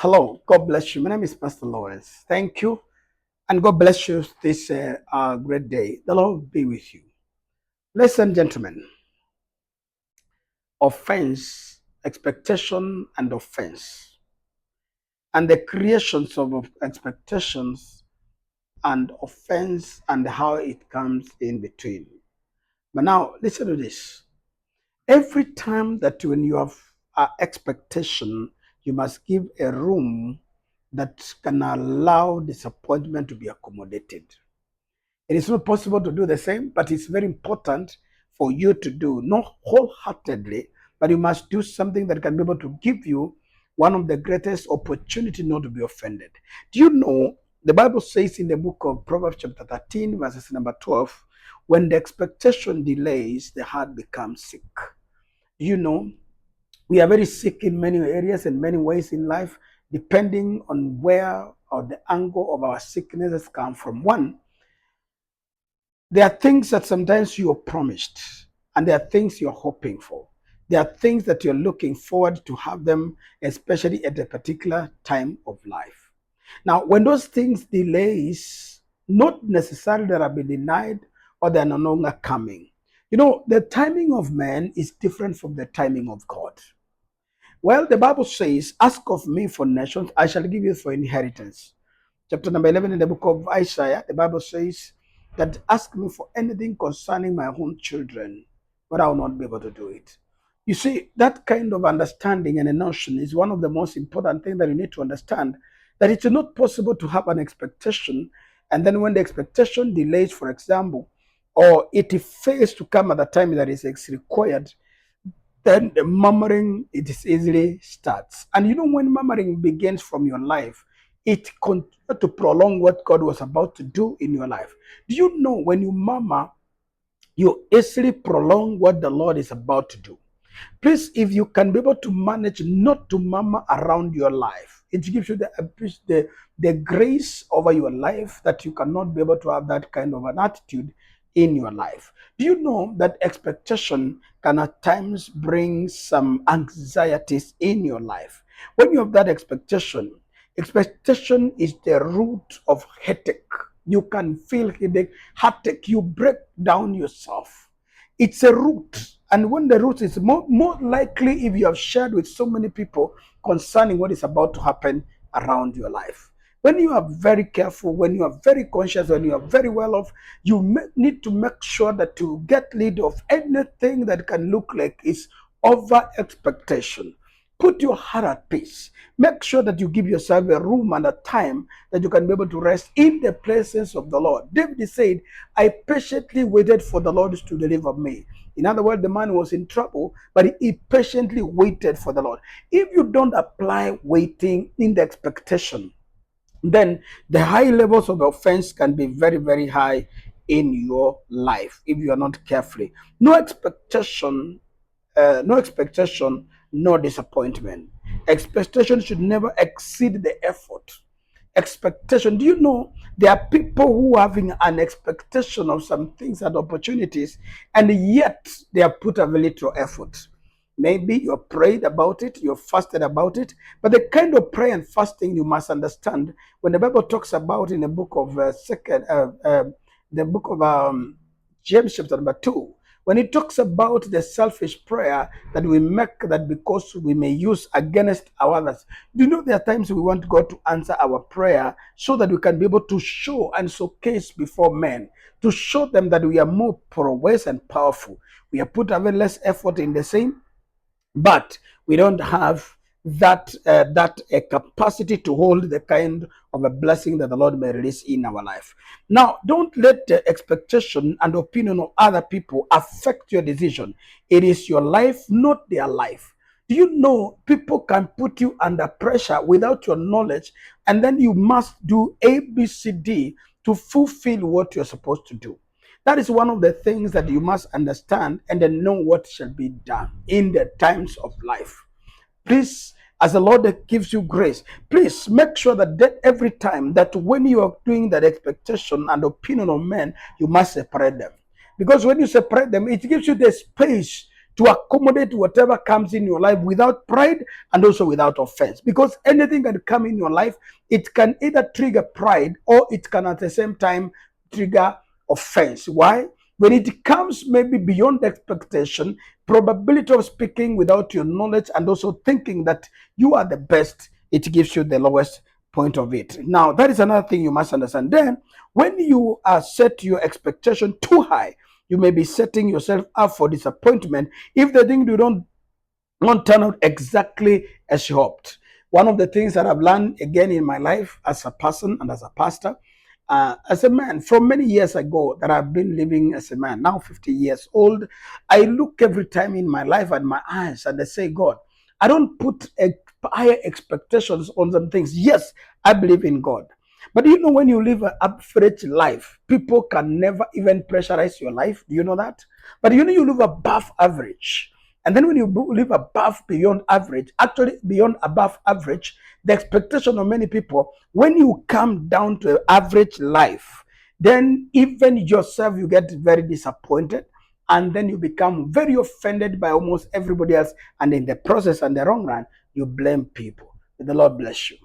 Hello, God bless you. My name is Pastor Lawrence. Thank you, and God bless you this great day. The Lord be with you. Ladies and gentlemen, offense, expectation, and offense, and the creations of expectations and offense, and how it comes in between. But now, listen to this. Every time that when you have expectation, you must give a room that can allow disappointment to be accommodated. It is not possible to do the same, but it's very important for you to do, not wholeheartedly, but you must do something that can be able to give you one of the greatest opportunity not to be offended. Do you know the Bible says in the book of Proverbs chapter 13, verses number 12, when the expectation delays, the heart becomes sick. You know, we are very sick in many areas and many ways in life, depending on where or the angle of our sicknesses come from. One, there are things that sometimes you are promised, and there are things you're hoping for. There are things that you're looking forward to have them, especially at a particular time of life. Now, when those things delays, not necessarily that have been denied or they're no longer coming. You know, the timing of man is different from the timing of God. Well, the Bible says, ask of me for nations, I shall give you for inheritance. Chapter number 11 in the book of Isaiah, the Bible says that ask me for anything concerning my own children, but I will not be able to do it. You see, that kind of understanding and a notion is one of the most important things that you need to understand, that it's not possible to have an expectation, and then when the expectation delays, for example, or it fails to come at the time that is required, then the murmuring it is easily starts. And you know, when murmuring begins from your life, it continues to prolong what God was about to do in your life. Do you know when you murmur, you easily prolong what the Lord is about to do? Please, if you can be able to manage not to murmur around your life, it gives you the grace over your life that you cannot be able to have that kind of an attitude in your life. Do you know that expectation can at times bring some anxieties in your life? When you have that expectation, expectation is the root of headache. You can feel headache, you break down yourself. It's a root. And when the root is more likely, if you have shared with so many people concerning what is about to happen around your life. When you are very careful, when you are very conscious, when you are very well off, you need to make sure that you get rid of anything that can look like it's over expectation. Put your heart at peace. Make sure that you give yourself a room and a time that you can be able to rest in the presence of the Lord. David said, I patiently waited for the Lord to deliver me. In other words, the man was in trouble, but he patiently waited for the Lord. If you don't apply waiting in the expectation, then the high levels of offense can be very, very high in your life if you are not carefully. No expectation, no disappointment. Expectation should never exceed the effort. Expectation. Do you know there are people who are having an expectation of some things and opportunities, and yet they have put a very little effort? Maybe you have prayed about it, you have fasted about it, but the kind of prayer and fasting you must understand when the Bible talks about in the book of the book of James chapter number 2, when it talks about the selfish prayer that we make that because we may use against our others. Do you know there are times we want God to answer our prayer so that we can be able to show and showcase before men, to show them that we are more prowess and powerful. We have put a very less effort in the same, but we don't have that capacity to hold the kind of a blessing that the Lord may release in our life. Now, don't let the expectation and opinion of other people affect your decision. It is your life, not their life. Do you know people can put you under pressure without your knowledge, and then you must do A, B, C, D to fulfill what you're supposed to do? That is one of the things that you must understand and then know what shall be done in the times of life. Please, as the Lord gives you grace, please make sure that every time that when you are doing that expectation and opinion of men, you must separate them. Because when you separate them, it gives you the space to accommodate whatever comes in your life without pride and also without offense. Because anything can come in your life, it can either trigger pride or it can at the same time trigger offense. Why? When it comes maybe beyond expectation, probability of speaking without your knowledge and also thinking that you are the best, it gives you the lowest point of it. Now, that is another thing you must understand. Then, when you are set your expectation too high, you may be setting yourself up for disappointment if the thing you don't turn out exactly as you hoped. One of the things that I've learned again in my life as a person and as a pastor, as a man, from many years ago that I've been living as a man, now 50 years old, I look every time in my life at my eyes and I say, God, I don't put higher expectations on some things. Yes, I believe in God. But you know, when you live an average life, people can never even pressurize your life. Do you know that? But you know, you live above average. And then when you live above beyond average, actually beyond above average, the expectation of many people, when you come down to average life, then even yourself, you get very disappointed. And then you become very offended by almost everybody else. And in the process and the long run, you blame people. May the Lord bless you.